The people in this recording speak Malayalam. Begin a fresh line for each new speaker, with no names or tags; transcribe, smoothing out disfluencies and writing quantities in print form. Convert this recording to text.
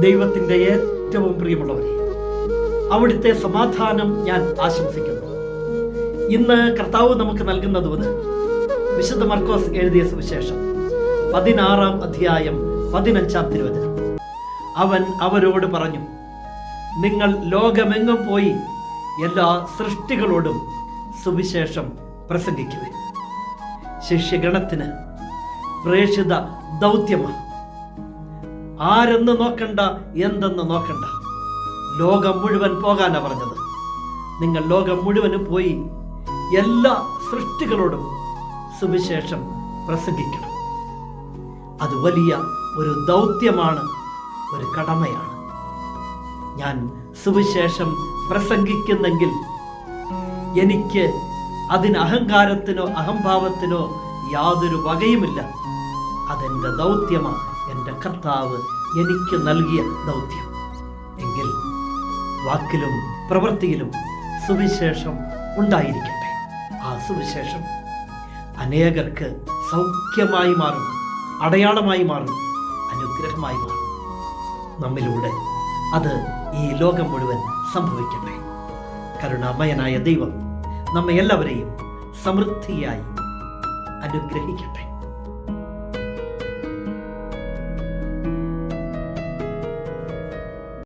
ദൈവത്തിൻ്റെ ഏറ്റവും പ്രിയമുള്ളവരെ, അവിടുത്തെ സമാധാനം ഞാൻ ആശംസിക്കുന്നു. ഇന്ന് കർത്താവ് നമുക്ക് നൽകുന്ന ദൂത് വിശുദ്ധ മർക്കോസ് എഴുതിയ സുവിശേഷം 16-ാം അധ്യായം 15-ാം തിരുവചനം. അവൻ അവരോട് പറഞ്ഞു, നിങ്ങൾ ലോകമെങ്ങും പോയി എല്ലാ സൃഷ്ടികളോടും സുവിശേഷം പ്രസംഗിക്കുവിൻ. ശിഷ്യഗണത്തിന് പ്രേക്ഷിത ദൗത്യമാണ്. ആരെന്ന് നോക്കണ്ട, എന്തെന്ന് നോക്കണ്ട, ലോകം മുഴുവൻ പോകാനാണ് പറഞ്ഞത്. നിങ്ങൾ ലോകം മുഴുവനും പോയി എല്ലാ സൃഷ്ടികളോടും സുവിശേഷം പ്രസംഗിക്കണം. അത് വലിയ ഒരു ദൗത്യമാണ്, ഒരു കടമയാണ്. ഞാൻ സുവിശേഷം പ്രസംഗിക്കുന്നെങ്കിൽ എനിക്ക് അതിന് അഹങ്കാരത്തിനോ അഹംഭാവത്തിനോ യാതൊരു വകയുമില്ല. അതെൻ്റെ ദൗത്യമാണ്, എൻ്റെ കർത്താവ് എനിക്ക് നൽകിയ ദൗത്യം. എങ്കിൽ വാക്കിലും പ്രവൃത്തിയിലും സുവിശേഷം ഉണ്ടായിരിക്കട്ടെ. ആ സുവിശേഷം അനേകർക്ക് സൗഖ്യമായി മാറും, അടയാളമായി മാറും, അനുഗ്രഹമായി മാറും. നമ്മിലൂടെ അത് ഈ ലോകം മുഴുവൻ സംഭവിക്കട്ടെ. കരുണാമയനായ ദൈവം നമ്മെ എല്ലാവരെയും സമൃദ്ധിയായി അനുഗ്രഹിക്കട്ടെ.